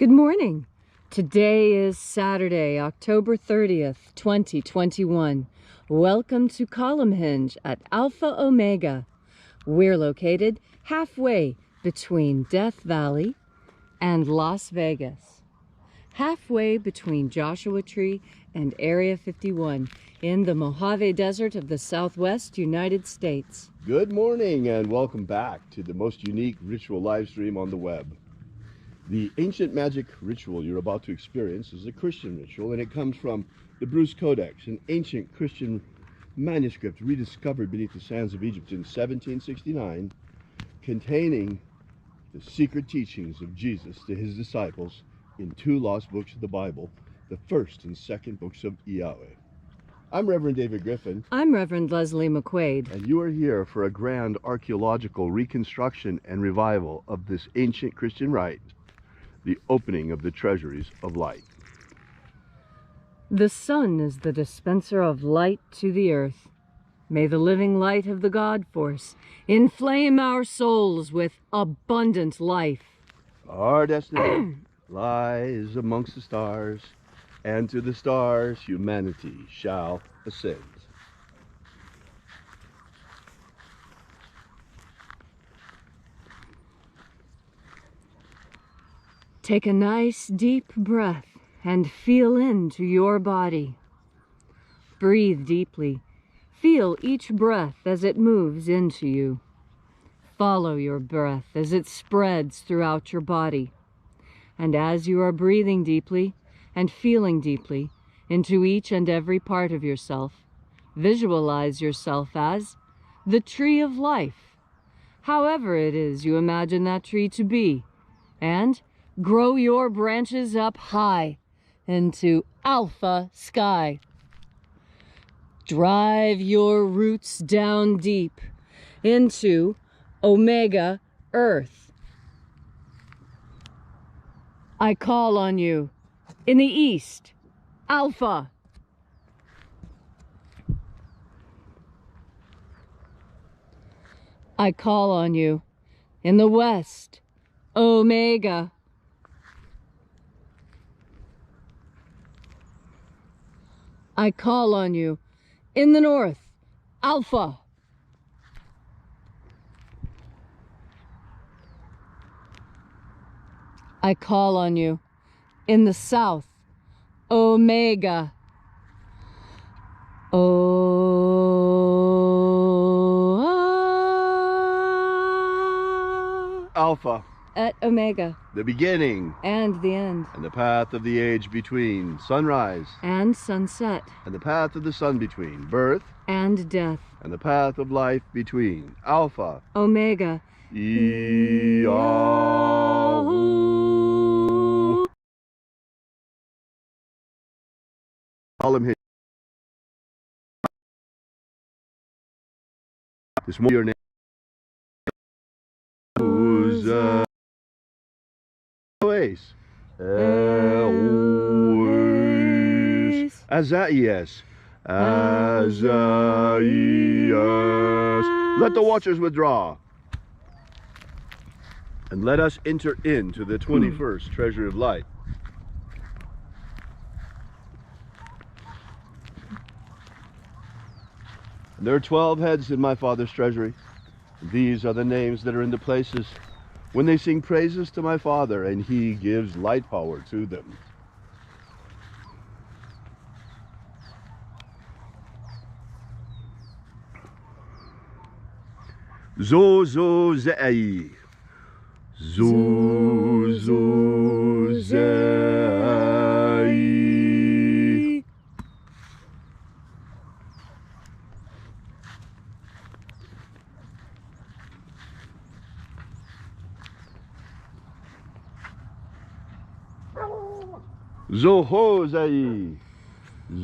Good morning. Today is Saturday, October 30th, 2021. Welcome to Column Hinge at Alpha Omega. We're located halfway between Death Valley and Las Vegas. Halfway between Joshua Tree and Area 51 in the Mojave Desert of the Southwest United States. Good morning and welcome back to the most unique ritual live stream on the web. The ancient magic ritual you're about to experience is a Christian ritual, and it comes from the Bruce Codex, an ancient Christian manuscript rediscovered beneath the sands of Egypt in 1769, containing the secret teachings of Jesus to his disciples in two lost books of the Bible, the first and second books of IAOE. I'm Reverend David Griffin. I'm Reverend Leslie McQuade. And you are here for a grand archaeological reconstruction and revival of this ancient Christian rite, the opening of the treasuries of light. The sun is the dispenser of light to the earth. May the living light of the God Force inflame our souls with abundant life. Our destiny lies amongst the stars, and to the stars humanity shall ascend. Take a nice deep breath and feel into your body. Breathe deeply. Feel each breath as it moves into you. Follow your breath as it spreads throughout your body. And as you are breathing deeply and feeling deeply into each and every part of yourself, visualize yourself as the tree of life, however it is you imagine that tree to be, and grow your branches up high into alpha sky. Drive your roots down deep into omega earth. I call on you in the east, alpha. I call on you in the west, omega. I call on you in the north, alpha. I call on you in the south, omega. Alpha. At omega. The beginning. And the end. And the path of the age between sunrise. And sunset. And the path of the sun between birth. And death. And the path of life between Alpha. Omega. IAOE. Column Hinge. This morning your name. Azaias. Let the watchers withdraw. And let us enter into the 21st treasury of light. And there are 12 heads in my Father's treasury. These are the names that are in the places when they sing praises to my Father, and he gives light power to them. Zo zei. Zo zei. Zo zei.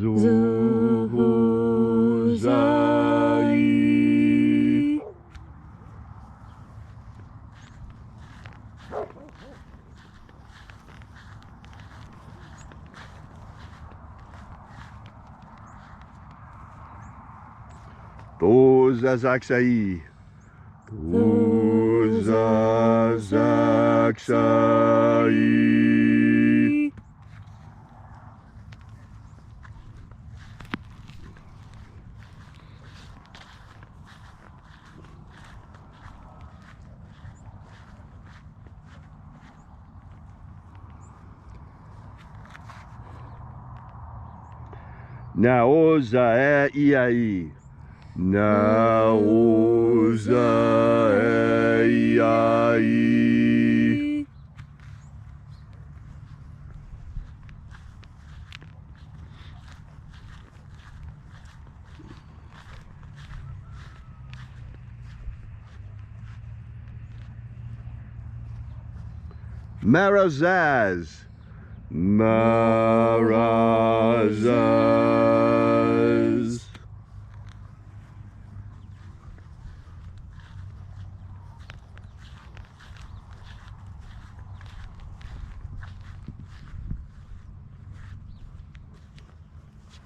Zo zei. Tozazaksai. Tozazaksai. Naoza e Iai. Naoza e Iai. Marazaz. Marazaz.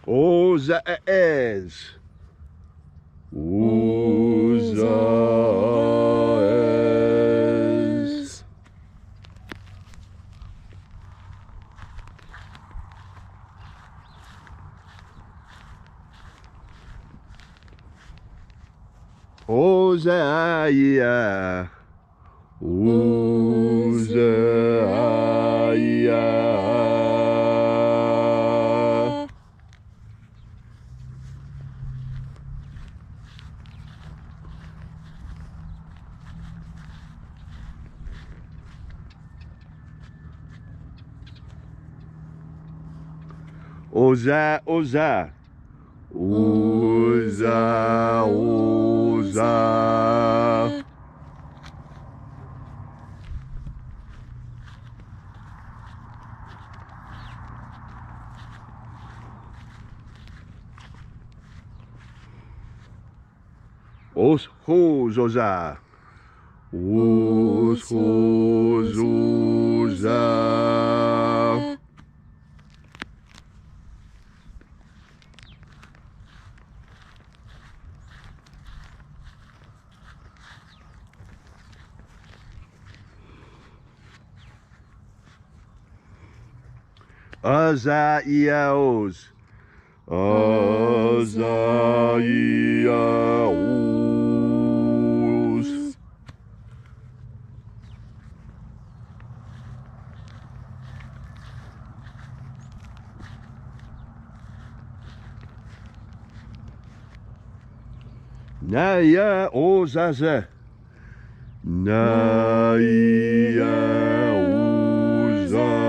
Ozaez. Ozaez. Ozaia. Ozaia. Oza, Oza. Oza, Oza. Os, hos, Oza. Os, hos, Oza. Azaiaos. Azaiaos. Naya ozaze. Naya ozaze.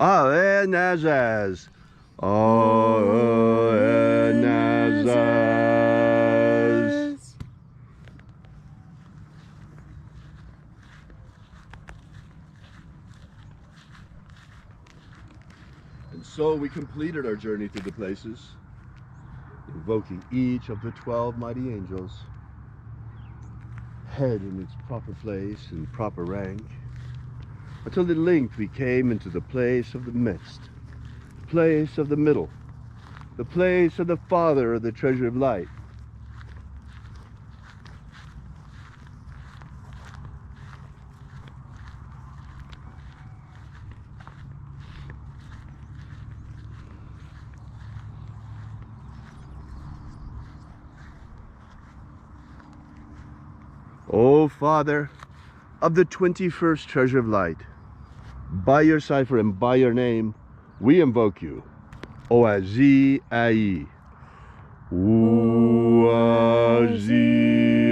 Aenazaz. Aenazaz. And so we completed our journey through the places, invoking each of the 12 mighty angels, head in its proper place and proper rank, until at length we came into the place of the midst, the place of the middle, the place of the Father of the treasure of light. O Father of the 21st treasure of light, by your cipher and by your name, we invoke you. Oazi Ai. Oazi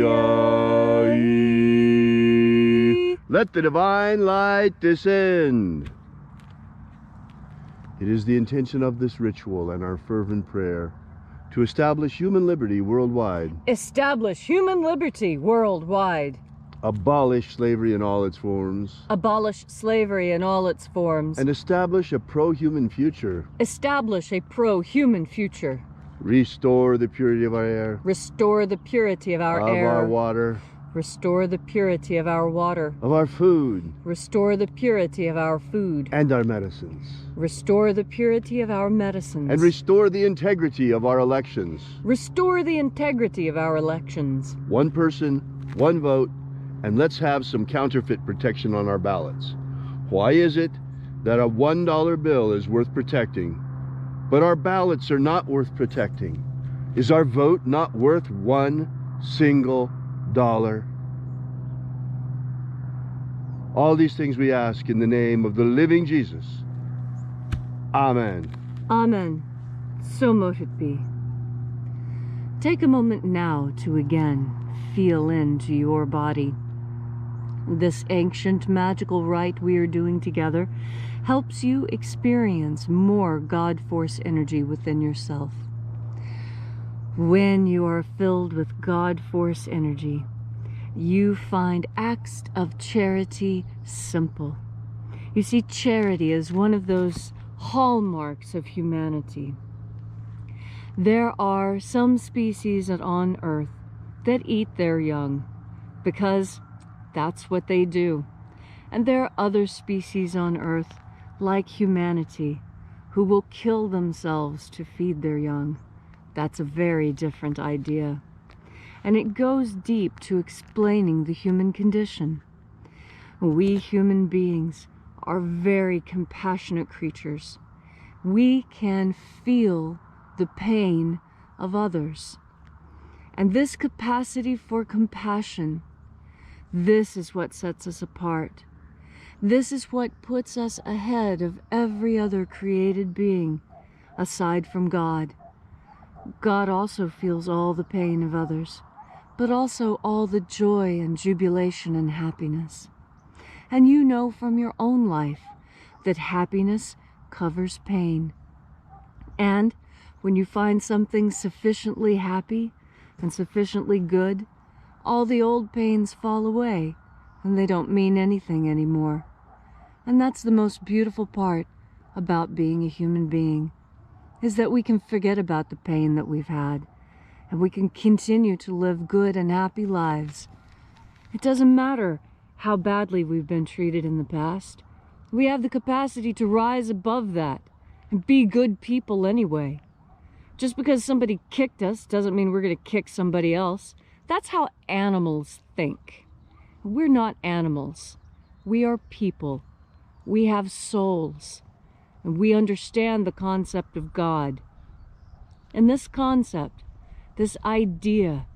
Ai. Let the divine light descend. It is the intention of this ritual and our fervent prayer to establish human liberty worldwide. Establish human liberty worldwide. Abolish slavery in all its forms. Abolish slavery in all its forms. And establish a pro-human future. Establish a pro-human future. Restore the purity of our air. Restore the purity of our air. Of our water. Restore the purity of our water. Of our food. Restore the purity of our food. And our medicines. Restore the purity of our medicines. And restore the integrity of our elections. Restore the integrity of our elections. One person, one vote, and let's have some counterfeit protection on our ballots. Why is it that a $1 bill is worth protecting But our ballots are not worth protecting. Is our vote not worth $1 single? All these things we ask in the name of the living Jesus. Amen. Amen. So mote it be. Take a moment now to again feel into your body. This ancient magical rite we are doing together helps you experience more God Force energy within yourself. When you are filled with God Force energy, you find acts of charity simple. You see, charity is one of those hallmarks of humanity. There are some species on Earth that eat their young because that's what they do. And there are other species on Earth, like humanity, who will kill themselves to feed their young. That's a very different idea. And it goes deep to explaining the human condition. We human beings are very compassionate creatures. We can feel the pain of others. And this capacity for compassion, this is what sets us apart. This is what puts us ahead of every other created being, aside from God. God also feels all the pain of others, but also all the joy and jubilation and happiness. And you know from your own life that happiness covers pain. And when you find something sufficiently happy and sufficiently good, all the old pains fall away and they don't mean anything anymore. And that's the most beautiful part about being a human being, is that we can forget about the pain that we've had and we can continue to live good and happy lives. It doesn't matter how badly we've been treated in the past. We have the capacity to rise above that and be good people anyway. Just because somebody kicked us doesn't mean we're going to kick somebody else. That's how animals think. We're not animals. We are people. We have souls. And we understand the concept of God. And this concept, this idea,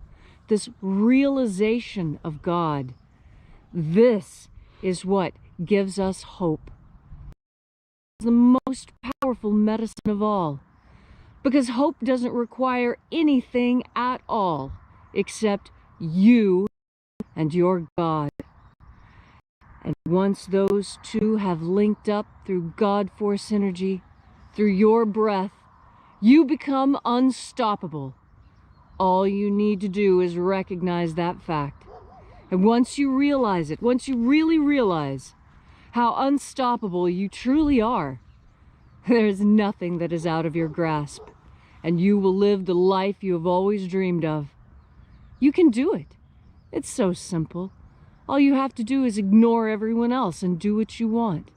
this realization of God, this is what gives us hope. It's the most powerful medicine of all. Because hope doesn't require anything at all except you and your God. And once those two have linked up through God Force energy, through your breath, you become unstoppable. All you need to do is recognize that fact. And once you realize it, once you really realize how unstoppable you truly are, there's nothing that is out of your grasp, and you will live the life you have always dreamed of. You can do it. It's so simple. All you have to do is ignore everyone else and do what you want.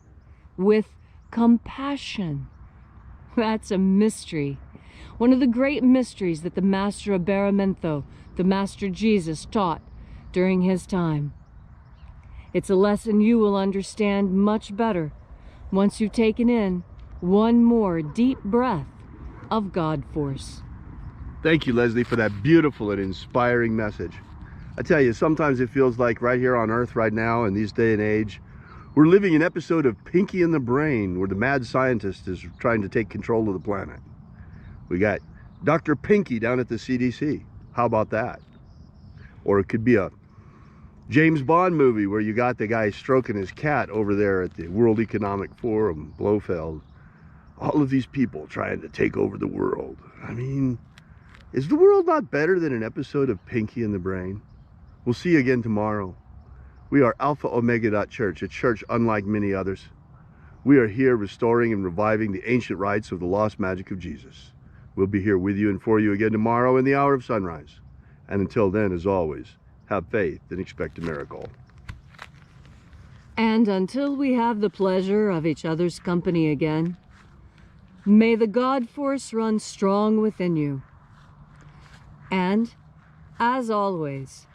With compassion. That's a mystery. One of the great mysteries that the Master Abaramento, the Master Jesus, taught during his time. It's a lesson you will understand much better once you've taken in one more deep breath of God Force. Thank you, Leslie, for that beautiful and inspiring message. I tell you, sometimes it feels like right here on Earth right now in this day and age, we're living an episode of Pinky and the Brain, where the mad scientist is trying to take control of the planet. We got Dr. Pinky down at the CDC. How about that? Or it could be a James Bond movie where you got the guy stroking his cat over there at the World Economic Forum, Blofeld. All of these people trying to take over the world. I mean, is the world not better than an episode of Pinky and the Brain? We'll see you again tomorrow. We are Alpha Omega Church, a church unlike many others. We are here restoring and reviving the ancient rites of the lost magic of Jesus. We'll be here with you and for you again tomorrow in the hour of sunrise. And until then, as always, have faith and expect a miracle. And until we have the pleasure of each other's company again, may the God Force run strong within you. And, as always,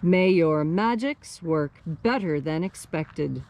may your magics work better than expected.